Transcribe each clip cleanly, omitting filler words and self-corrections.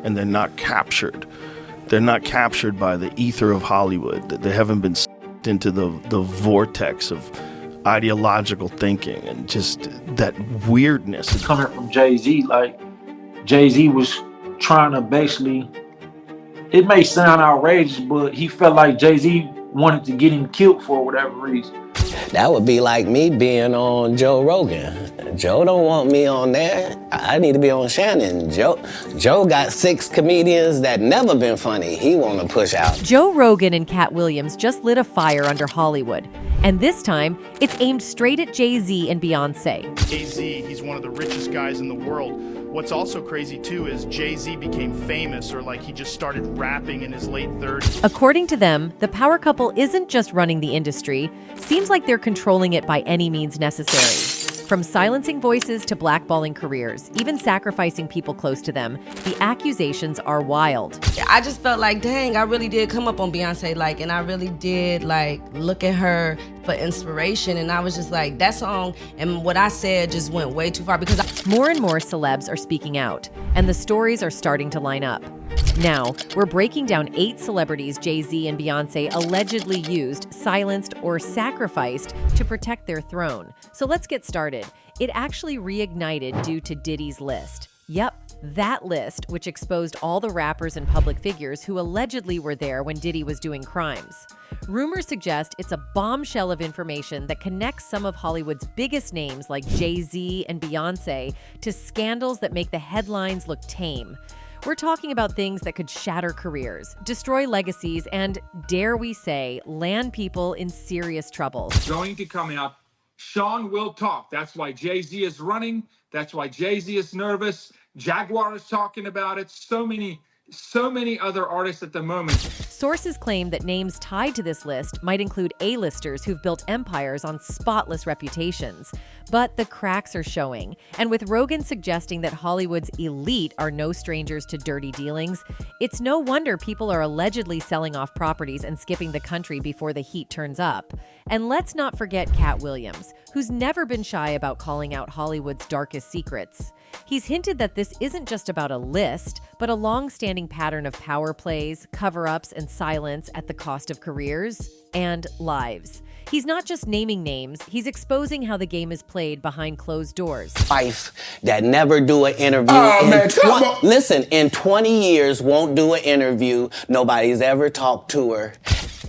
and they're not captured. They're not captured by the ether of Hollywood. They haven't been sucked into the vortex of ideological thinking and just that weirdness. Coming from Jay Z, like Jay Z was trying to basically, it may sound outrageous, but he felt like Jay Z wanted to get him killed for whatever reason. That would be like me being on Joe Rogan. Joe don't want me on there. I need to be on Shannon. Joe got 6 comedians that never been funny he want to push out. Joe Rogan and Katt Williams just lit a fire under Hollywood. And this time, it's aimed straight at Jay Z and Beyoncé. Jay Z, he's one of the richest guys in the world. What's also crazy too is Jay Z became famous, or like he just started rapping in his late 30s. According to them, the power couple isn't just running the industry. Seems like they're controlling it by any means necessary. From silencing voices to blackballing careers, even sacrificing people close to them, the accusations are wild. I just felt like, dang, I really did come up on Beyonce, and I really did, look at her for inspiration, and I was just like, that song and what I said just went way too far because More and more celebs are speaking out, and the stories are starting to line up. Now, we're breaking down 8 celebrities Jay Z and Beyoncé allegedly used, silenced, or sacrificed to protect their throne. So let's get started. It actually reignited due to Diddy's list. Yep, that list, which exposed all the rappers and public figures who allegedly were there when Diddy was doing crimes. Rumors suggest it's a bombshell of information that connects some of Hollywood's biggest names like Jay Z and Beyoncé to scandals that make the headlines look tame. We're talking about things that could shatter careers, destroy legacies, and, dare we say, land people in serious trouble. Going to come out, Sean will talk. That's why Jay Z is running. That's why Jay Z is nervous. Jaguar is talking about it. So many other artists at the moment. Sources claim that names tied to this list might include A-listers who've built empires on spotless reputations. But the cracks are showing. And with Rogan suggesting that Hollywood's elite are no strangers to dirty dealings, it's no wonder people are allegedly selling off properties and skipping the country before the heat turns up. And let's not forget Katt Williams, who's never been shy about calling out Hollywood's darkest secrets. He's hinted that this isn't just about a list, but a long-standing pattern of power plays, cover-ups, and silence at the cost of careers and lives. He's not just naming names, he's exposing how the game is played behind closed doors. Wife that never do an interview. Listen, in 20 years won't do an interview. Nobody's ever talked to her.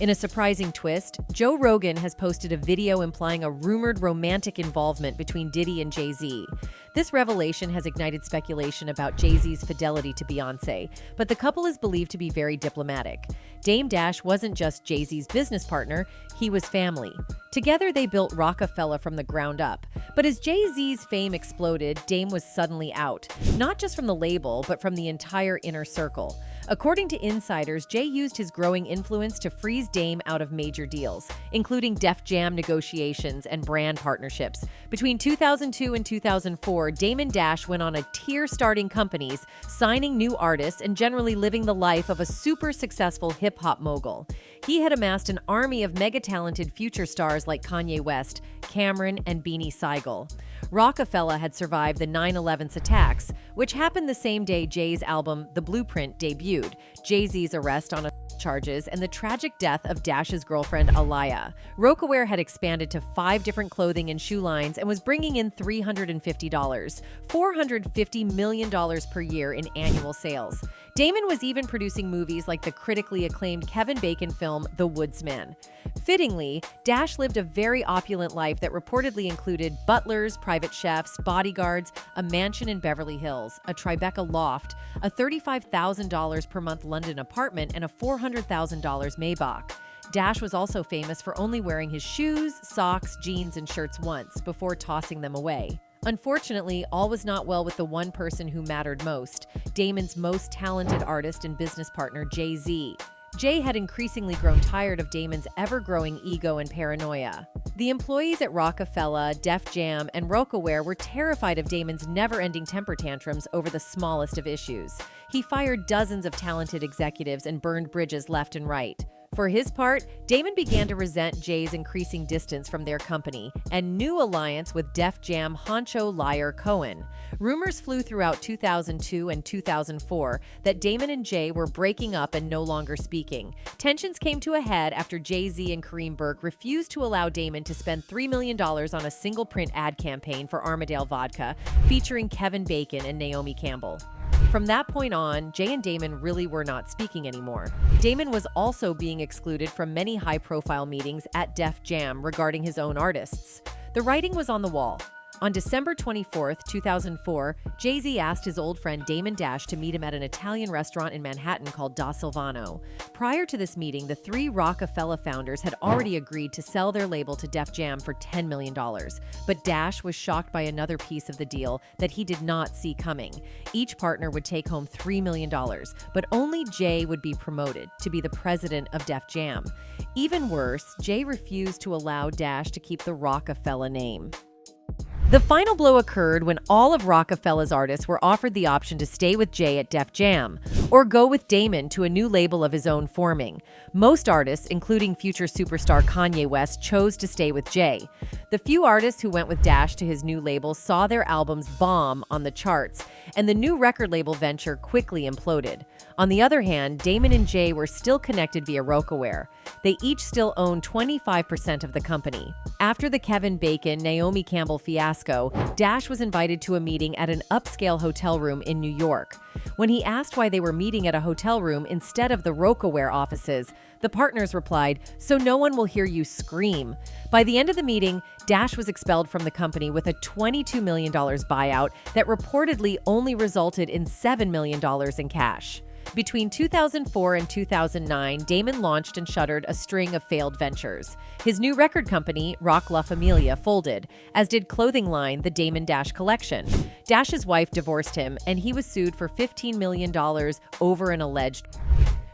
In a surprising twist, Joe Rogan has posted a video implying a rumored romantic involvement between Diddy and Jay Z. This revelation has ignited speculation about Jay Z's fidelity to Beyoncé, but the couple is believed to be very diplomatic. Dame Dash wasn't just Jay Z's business partner, he was family. Together, they built Rockefeller from the ground up. But as Jay Z's fame exploded, Dame was suddenly out, not just from the label, but from the entire inner circle. According to insiders, Jay used his growing influence to freeze Dame out of major deals, including Def Jam negotiations and brand partnerships. Between 2002 and 2004, Dame and Dash went on a tier starting companies, signing new artists and generally living the life of a super successful hip-hop mogul. He had amassed an army of mega-talented future stars like Kanye West, Cameron, and Beanie Sigel. Rockefeller had survived the 9/11's attacks, which happened the same day Jay's album The Blueprint debuted, Jay-Z's arrest on charges, and the tragic death of Dash's girlfriend Aaliyah. Rocawear had expanded to 5 different clothing and shoe lines and was bringing in $350, $450 million per year in annual sales. Damon was even producing movies like the critically acclaimed Kevin Bacon film The Woodsman. Fittingly, Dash lived a very opulent life that reportedly included butlers, private chefs, bodyguards, a mansion in Beverly Hills, a Tribeca loft, a $35,000 per month London apartment, and a $400,000 Maybach. Dash was also famous for only wearing his shoes, socks, jeans, and shirts once before tossing them away. Unfortunately, all was not well with the one person who mattered most, Damon's most talented artist and business partner, Jay Z. Jay had increasingly grown tired of Damon's ever-growing ego and paranoia. The employees at Rockefeller, Def Jam, and Rocawear were terrified of Damon's never-ending temper tantrums over the smallest of issues. He fired dozens of talented executives and burned bridges left and right. For his part, Damon began to resent Jay's increasing distance from their company and new alliance with Def Jam honcho liar Cohen. Rumors flew throughout 2002 and 2004 that Damon and Jay were breaking up and no longer speaking. Tensions came to a head after Jay Z and Kareem Burke refused to allow Damon to spend $3 million on a single print ad campaign for Armadale Vodka, featuring Kevin Bacon and Naomi Campbell. From that point on, Jay and Damon really were not speaking anymore. Damon was also being excluded from many high-profile meetings at Def Jam regarding his own artists. The writing was on the wall. On December 24, 2004, Jay Z asked his old friend Damon Dash to meet him at an Italian restaurant in Manhattan called Da Silvano. Prior to this meeting, the three Rockefeller founders had already agreed to sell their label to Def Jam for $10 million. But Dash was shocked by another piece of the deal that he did not see coming. Each partner would take home $3 million, but only Jay would be promoted to be the president of Def Jam. Even worse, Jay refused to allow Dash to keep the Rockefeller name. The final blow occurred when all of Rockefeller's artists were offered the option to stay with Jay at Def Jam or go with Damon to a new label of his own forming. Most artists, including future superstar Kanye West, chose to stay with Jay. The few artists who went with Dash to his new label saw their albums bomb on the charts, and the new record label venture quickly imploded. On the other hand, Damon and Jay were still connected via Rocawear. They each still own 25% of the company. After the Kevin Bacon, Naomi Campbell fiasco, Dash was invited to a meeting at an upscale hotel room in New York. When he asked why they were meeting at a hotel room instead of the Rocawear offices, the partners replied, "So no one will hear you scream." By the end of the meeting, Dash was expelled from the company with a $22 million buyout that reportedly only resulted in $7 million in cash. Between 2004 and 2009, Damon launched and shuttered a string of failed ventures. His new record company, Rock La Familia, folded, as did clothing line The Damon Dash Collection. Dash's wife divorced him, and he was sued for $15 million over an alleged...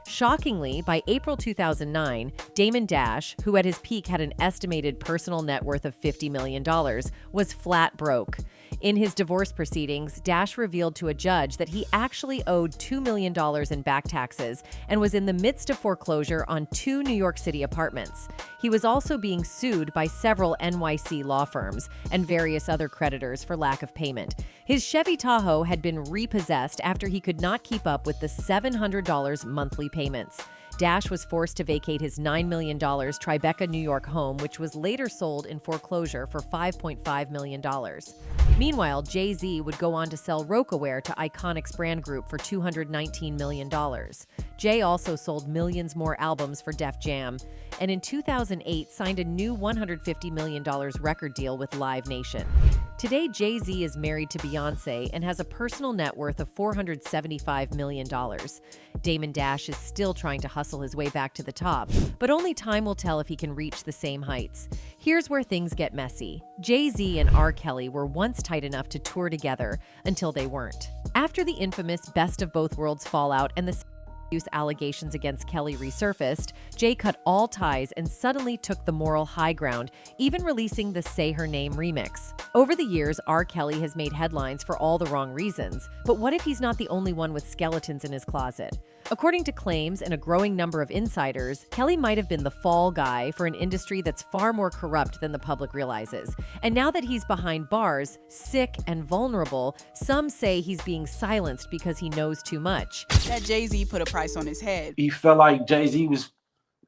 Shockingly, by April 2009, Damon Dash, who at his peak had an estimated personal net worth of $50 million, was flat broke. In his divorce proceedings, Dash revealed to a judge that he actually owed $2 million in back taxes and was in the midst of foreclosure on 2 New York City apartments. He was also being sued by several NYC law firms and various other creditors for lack of payment. His Chevy Tahoe had been repossessed after he could not keep up with the $700 monthly payments. Dash was forced to vacate his $9 million Tribeca, New York home, which was later sold in foreclosure for $5.5 million. Meanwhile, Jay Z would go on to sell Rocawear to Iconics brand group for $219 million. Jay also sold millions more albums for Def Jam, and in 2008 signed a new $150 million record deal with Live Nation. Today, Jay Z is married to Beyoncé and has a personal net worth of $475 million. Damon Dash is still trying to hustle his way back to the top, but only time will tell if he can reach the same heights. Here's where things get messy. Jay Z and R. Kelly were once tight enough to tour together until they weren't. After the infamous Best of Both Worlds fallout and the abuse allegations against Kelly resurfaced, Jay cut all ties and suddenly took the moral high ground, even releasing the Say Her Name remix. Over the years, R. Kelly has made headlines for all the wrong reasons, but what if he's not the only one with skeletons in his closet? According to claims and a growing number of insiders, Kelly might have been the fall guy for an industry that's far more corrupt than the public realizes. And now that he's behind bars, sick and vulnerable, some say he's being silenced because he knows too much. That Jay Z put a price on his head. He felt like Jay Z was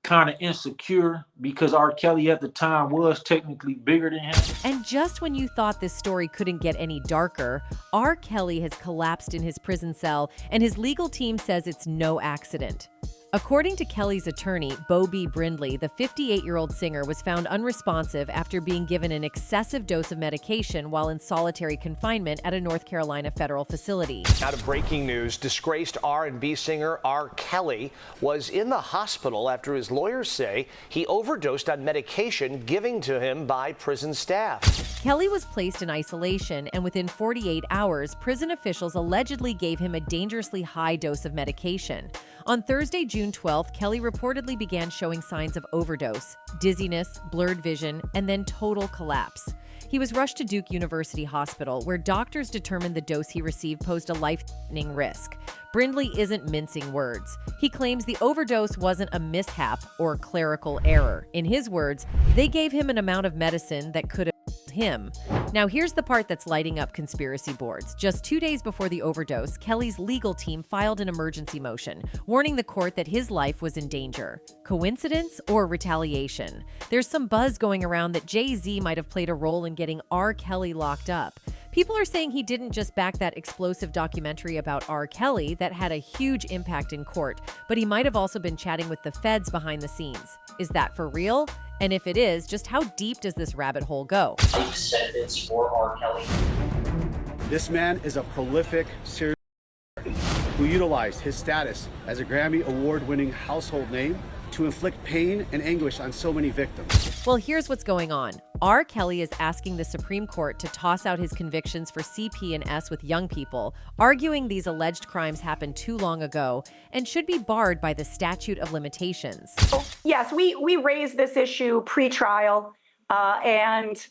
kind of insecure because R. Kelly at the time was technically bigger than him. And just when you thought this story couldn't get any darker, R. Kelly has collapsed in his prison cell, and his legal team says it's no accident. According to Kelly's attorney, Bo B. Brindley, the 58-year-old singer was found unresponsive after being given an excessive dose of medication while in solitary confinement at a North Carolina federal facility. Out of breaking news, disgraced R&B singer R. Kelly was in the hospital after his lawyers say he overdosed on medication given to him by prison staff. Kelly was placed in isolation, and within 48 hours, prison officials allegedly gave him a dangerously high dose of medication. On Thursday, June June 12th, Kelly reportedly began showing signs of overdose, dizziness, blurred vision, and then total collapse. He was rushed to Duke University Hospital, where doctors determined the dose he received posed a life-threatening risk. Brindley isn't mincing words. He claims the overdose wasn't a mishap or clerical error. In his words, they gave him an amount of medicine that could have killed him. Now here's the part that's lighting up conspiracy boards. Just 2 days before the overdose, Kelly's legal team filed an emergency motion, warning the court that his life was in danger. Coincidence or retaliation? There's some buzz going around that Jay Z might have played a role in getting R. Kelly locked up. People are saying he didn't just back that explosive documentary about R. Kelly that had a huge impact in court, but he might have also been chatting with the feds behind the scenes. Is that for real? And if it is, just how deep does this rabbit hole go? Life sentence for R. Kelly. This man is a prolific serial who utilized his status as a Grammy Award-winning household name to inflict pain and anguish on so many victims. Well, here's what's going on. R. Kelly is asking the Supreme Court to toss out his convictions for CP and S with young people, arguing these alleged crimes happened too long ago and should be barred by the statute of limitations. Yes, we raised this issue pre-trial, and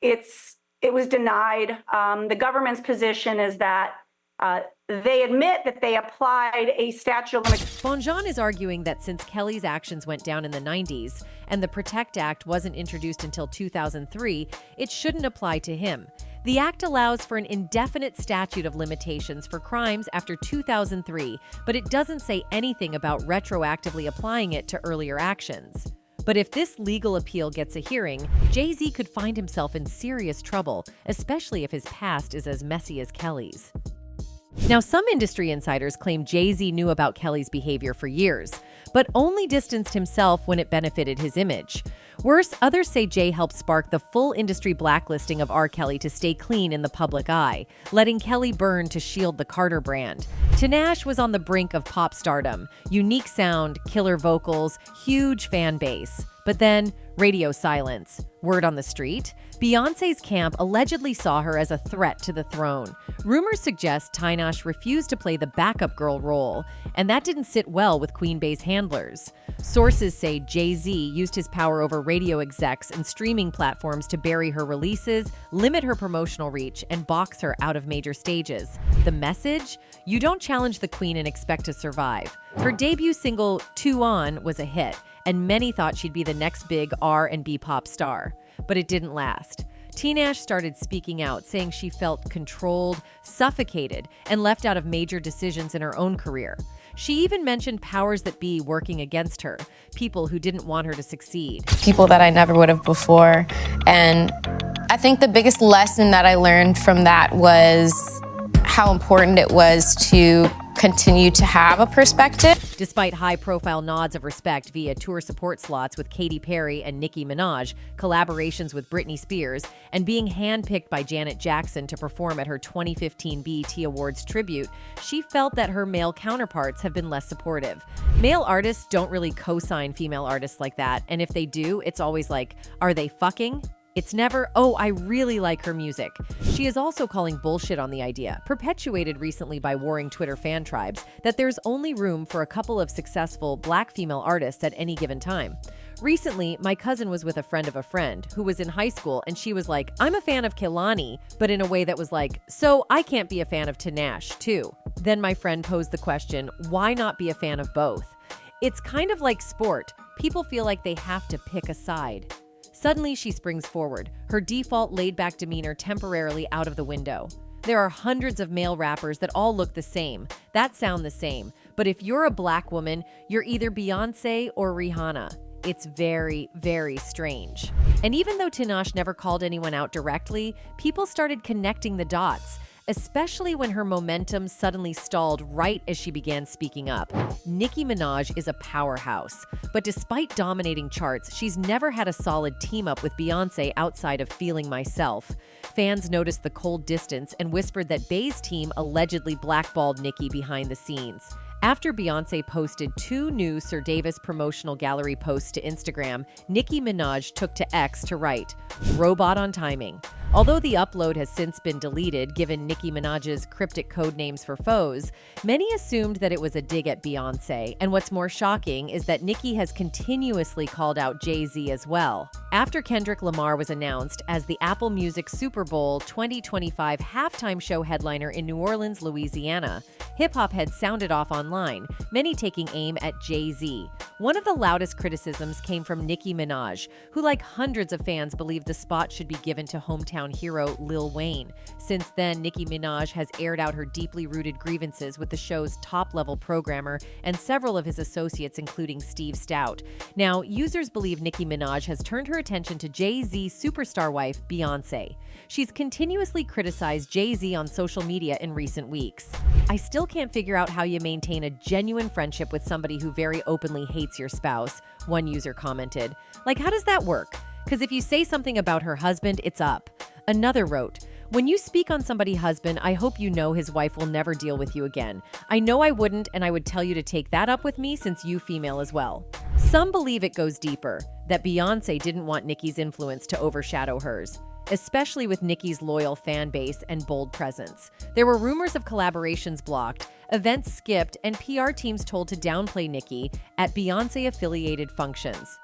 it was denied. The government's position is that they admit that they applied a statute of limitations. Bonjour is arguing that since Kelly's actions went down in the 90s and the PROTECT Act wasn't introduced until 2003, it shouldn't apply to him. The act allows for an indefinite statute of limitations for crimes after 2003, but it doesn't say anything about retroactively applying it to earlier actions. But if this legal appeal gets a hearing, Jay Z could find himself in serious trouble, especially if his past is as messy as Kelly's. Now, some industry insiders claim Jay Z knew about Kelly's behavior for years, but only distanced himself when it benefited his image. Worse, others say Jay helped spark the full industry blacklisting of R. Kelly to stay clean in the public eye, letting Kelly burn to shield the Carter brand. Tinashe was on the brink of pop stardom, unique sound, killer vocals, huge fan base. But then, radio silence. Word on the street? Beyoncé's camp allegedly saw her as a threat to the throne. Rumors suggest Tinashe refused to play the backup girl role, and that didn't sit well with Queen Bey's handlers. Sources say Jay Z used his power over radio execs and streaming platforms to bury her releases, limit her promotional reach, and box her out of major stages. The message? You don't challenge the queen and expect to survive. Her debut single, 2 On, was a hit, and many thought she'd be the next big R&B pop star. But it didn't last. Tinashe started speaking out, saying she felt controlled, suffocated, and left out of major decisions in her own career. She even mentioned powers that be working against her, people who didn't want her to succeed. People that I never would have before. And I think the biggest lesson that I learned from that was how important it was to continue to have a perspective. Despite high-profile nods of respect via tour support slots with Katy Perry and Nicki Minaj, collaborations with Britney Spears, and being handpicked by Janet Jackson to perform at her 2015 BET Awards tribute, she felt that her male counterparts have been less supportive. Male artists don't really co-sign female artists like that, and if they do, it's always like, are they fucking? It's never, oh, I really like her music. She is also calling bullshit on the idea, perpetuated recently by warring Twitter fan tribes, that there's only room for a couple of successful black female artists at any given time. Recently, my cousin was with a friend who was in high school, and she was like, I'm a fan of Kehlani, but in a way that was like, so I can't be a fan of Tinashe, too. Then my friend posed the question, why not be a fan of both? It's kind of like sport. People feel like they have to pick a side. Suddenly, she springs forward, her default laid-back demeanor temporarily out of the window. There are hundreds of male rappers that all look the same, that sound the same, but if you're a black woman, you're either Beyoncé or Rihanna. It's very, very strange. And even though Tinashe never called anyone out directly, people started connecting the dots, especially when her momentum suddenly stalled right as she began speaking up. Nicki Minaj is a powerhouse, but despite dominating charts, she's never had a solid team-up with Beyoncé outside of Feeling Myself. Fans noticed the cold distance and whispered that Bey's team allegedly blackballed Nicki behind the scenes. After Beyoncé posted 2 new Sir Davis promotional gallery posts to Instagram, Nicki Minaj took to X to write, "Robot on timing." Although the upload has since been deleted, given Nicki Minaj's cryptic code names for foes, many assumed that it was a dig at Beyoncé, and what's more shocking is that Nicki has continuously called out Jay Z as well. After Kendrick Lamar was announced as the Apple Music Super Bowl 2025 halftime show headliner in New Orleans, Louisiana, hip-hop heads sounded off online, many taking aim at Jay Z. One of the loudest criticisms came from Nicki Minaj, who, like hundreds of fans, believed the spot should be given to hometown hero Lil Wayne. Since then, Nicki Minaj has aired out her deeply rooted grievances with the show's top-level programmer and several of his associates, including Steve Stout. Now, users believe Nicki Minaj has turned her attention to Jay Z's superstar wife, Beyoncé. She's continuously criticized Jay Z on social media in recent weeks. I still can't figure out how you maintain a genuine friendship with somebody who very openly hates your spouse, one user commented. Like, how does that work? Because if you say something about her husband, it's up. Another wrote, when you speak on somebody's husband, I hope you know his wife will never deal with you again. I know I wouldn't, and I would tell you to take that up with me since you female as well. Some believe it goes deeper, that Beyoncé didn't want Nicki's influence to overshadow hers, especially with Nicki's loyal fan base and bold presence. There were rumors of collaborations blocked, events skipped, and PR teams told to downplay Nicki at Beyoncé-affiliated functions.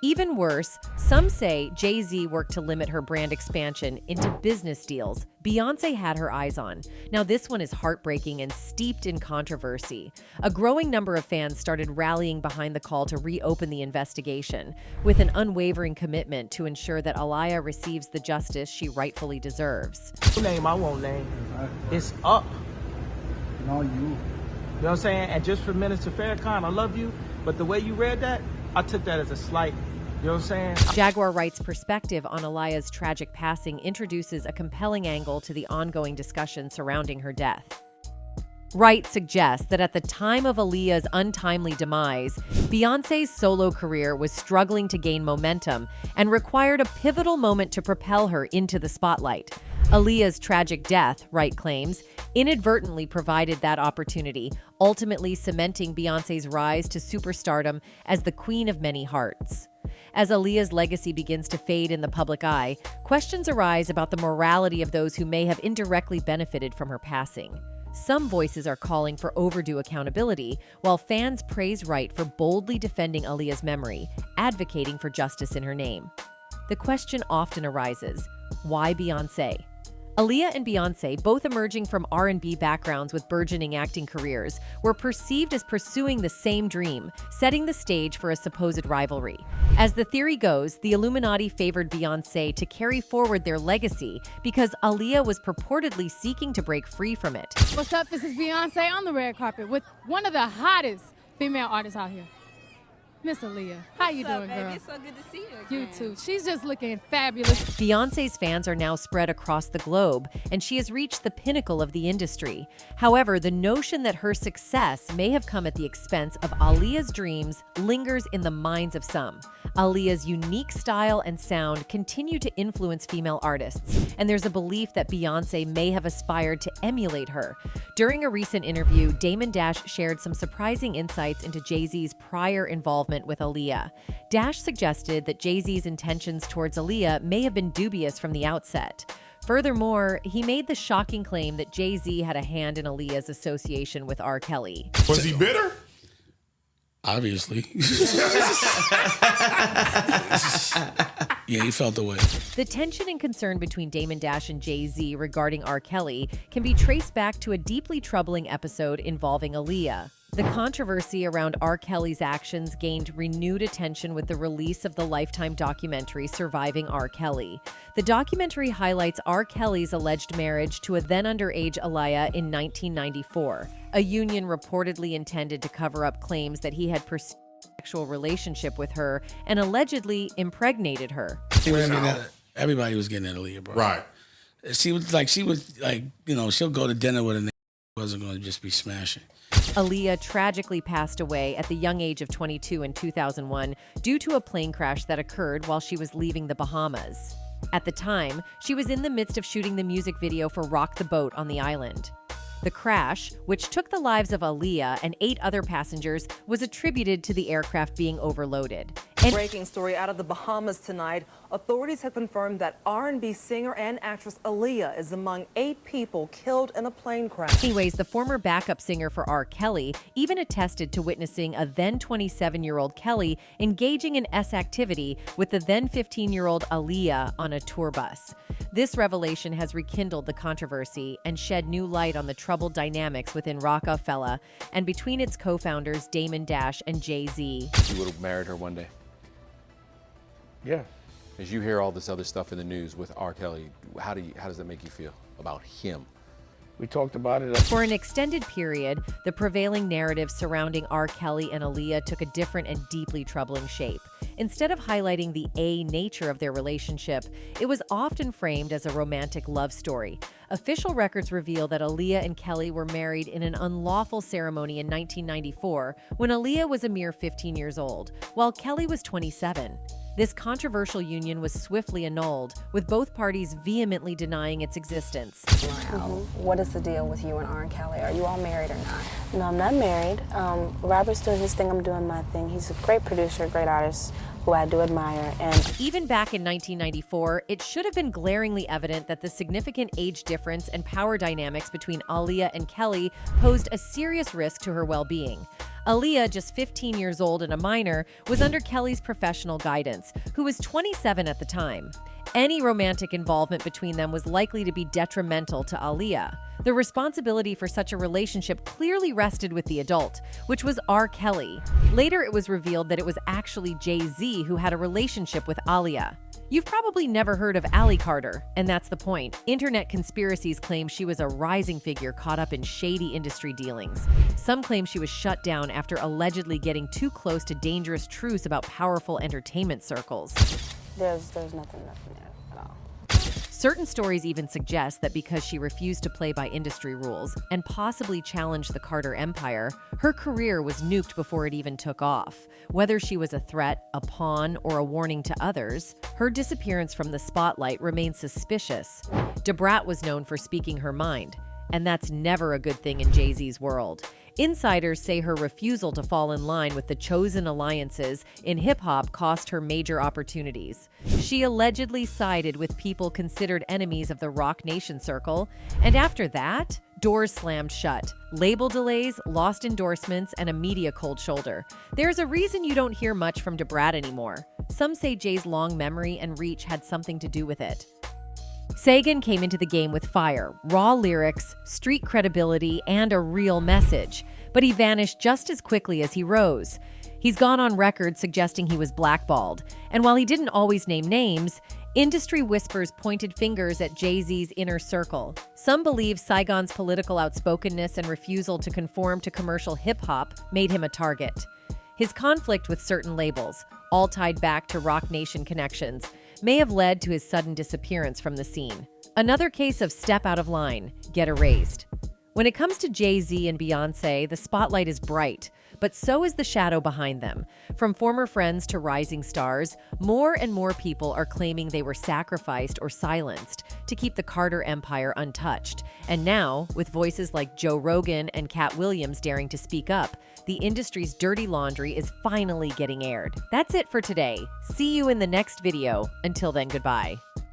Even worse, some say Jay Z worked to limit her brand expansion into business deals Beyoncé had her eyes on. Now, this one is heartbreaking and steeped in controversy. A growing number of fans started rallying behind the call to reopen the investigation, with an unwavering commitment to ensure that Aaliyah receives the justice she rightfully deserves. Name I won't name. It's up. No, you. You know what I'm saying? And just for Minister Farrakhan, I love you, but the way you read that, I took that as a slight. You know what I'm saying? Jaguar Wright's perspective on Aaliyah's tragic passing introduces a compelling angle to the ongoing discussion surrounding her death. Wright suggests that at the time of Aaliyah's untimely demise, Beyoncé's solo career was struggling to gain momentum and required a pivotal moment to propel her into the spotlight. Aaliyah's tragic death, Wright claims, inadvertently provided that opportunity, ultimately cementing Beyoncé's rise to superstardom as the queen of many hearts. As Aaliyah's legacy begins to fade in the public eye, questions arise about the morality of those who may have indirectly benefited from her passing. Some voices are calling for overdue accountability, while fans praise Wright for boldly defending Aaliyah's memory, advocating for justice in her name. The question often arises, why Beyoncé? Aaliyah and Beyoncé, both emerging from R&B backgrounds with burgeoning acting careers, were perceived as pursuing the same dream, setting the stage for a supposed rivalry. As the theory goes, the Illuminati favored Beyoncé to carry forward their legacy because Aaliyah was purportedly seeking to break free from it. What's up? This is Beyoncé on the red carpet with one of the hottest female artists out here, Miss Aaliyah. How you doing, girl? It's so good to see you again. You too. She's just looking fabulous. Beyoncé's fans are now spread across the globe, and she has reached the pinnacle of the industry. However, the notion that her success may have come at the expense of Aaliyah's dreams lingers in the minds of some. Aaliyah's unique style and sound continue to influence female artists, and there's a belief that Beyoncé may have aspired to emulate her. During a recent interview, Damon Dash shared some surprising insights into Jay Z's prior involvement with Aaliyah. Dash suggested that Jay Z's intentions towards Aaliyah may have been dubious from the outset. Furthermore, he made the shocking claim that Jay Z had a hand in Aaliyah's association with R. Kelly. Was he bitter? Obviously. Yeah, he felt the way. The tension and concern between Damon Dash and Jay Z regarding R. Kelly can be traced back to a deeply troubling episode involving Aaliyah. The controversy around R. Kelly's actions gained renewed attention with the release of the Lifetime documentary Surviving R. Kelly. The documentary highlights R. Kelly's alleged marriage to a then underage Aaliyah in 1994, a union reportedly intended to cover up claims that he had pursued a sexual relationship with her and allegedly impregnated her. Everybody was getting at Aaliyah, bro. Right. She was like, you know, she'll go to dinner with a nigga who wasn't going to just be smashing. Aaliyah tragically passed away at the young age of 22 in 2001 due to a plane crash that occurred while she was leaving the Bahamas. At the time, she was in the midst of shooting the music video for Rock the Boat on the island. The crash, which took the lives of Aaliyah and 8 other passengers, was attributed to the aircraft being overloaded. Breaking story out of the Bahamas tonight. Authorities have confirmed that R&B singer and actress Aaliyah is among 8 people killed in a plane crash. Anyways, the former backup singer for R. Kelly even attested to witnessing a then 27-year-old Kelly engaging in activity with the then 15-year-old Aaliyah on a tour bus. This revelation has rekindled the controversy and shed new light on the troubled dynamics within Rockefeller and between its co-founders Damon Dash and Jay Z. You would have married her one day? Yeah. As you hear all this other stuff in the news with R. Kelly, how does that make you feel about him? We talked about it. For an extended period, the prevailing narrative surrounding R. Kelly and Aaliyah took a different and deeply troubling shape. Instead of highlighting the nature of their relationship, it was often framed as a romantic love story. Official records reveal that Aaliyah and Kelly were married in an unlawful ceremony in 1994 when Aaliyah was a mere 15 years old, while Kelly was 27. This controversial union was swiftly annulled, with both parties vehemently denying its existence. What is the deal with you and R. Kelly? Are you all married or not? No, I'm not married. Robert's doing his thing, I'm doing my thing. He's a great producer, great artist who I do admire. And even back in 1994, it should have been glaringly evident that the significant age difference and power dynamics between Aaliyah and Kelly posed a serious risk to her well-being. Aaliyah, just 15 years old and a minor, was under Kelly's professional guidance, who was 27 at the time. Any romantic involvement between them was likely to be detrimental to Aaliyah. The responsibility for such a relationship clearly rested with the adult, which was R. Kelly. Later, it was revealed that it was actually Jay Z who had a relationship with Aaliyah. You've probably never heard of Ally Carter, and that's the point. Internet conspiracies claim she was a rising figure caught up in shady industry dealings. Some claim she was shut down after allegedly getting too close to dangerous truths about powerful entertainment circles. there's nothing there at all. Certain stories even suggest that because she refused to play by industry rules and possibly challenged the Carter empire, her career was nuked before it even took off. Whether she was a threat, a pawn, or a warning to others, her disappearance from the spotlight remains suspicious. Brat was known for speaking her mind, and that's never a good thing in Jay Z's world. Insiders say her refusal to fall in line with the chosen alliances in hip-hop cost her major opportunities. She allegedly sided with people considered enemies of the Roc Nation circle, and after that, doors slammed shut. Label delays, lost endorsements, and a media cold shoulder. There's a reason you don't hear much from Brat anymore. Some say Jay's long memory and reach had something to do with it. Saigon came into the game with fire, raw lyrics, street credibility, and a real message, but he vanished just as quickly as he rose. He's gone on record suggesting he was blackballed, and while he didn't always name names, industry whispers pointed fingers at Jay Z's inner circle. Some believe Saigon's political outspokenness and refusal to conform to commercial hip-hop made him a target. His conflict with certain labels, all tied back to Roc Nation connections, may have led to his sudden disappearance from the scene. Another case of step out of line, get erased. When it comes to Jay Z and Beyoncé, the spotlight is bright, but so is the shadow behind them. From former friends to rising stars, more and more people are claiming they were sacrificed or silenced to keep the Carter empire untouched. And now, with voices like Joe Rogan and Katt Williams daring to speak up, the industry's dirty laundry is finally getting aired. That's it for today. See you in the next video. Until then, goodbye.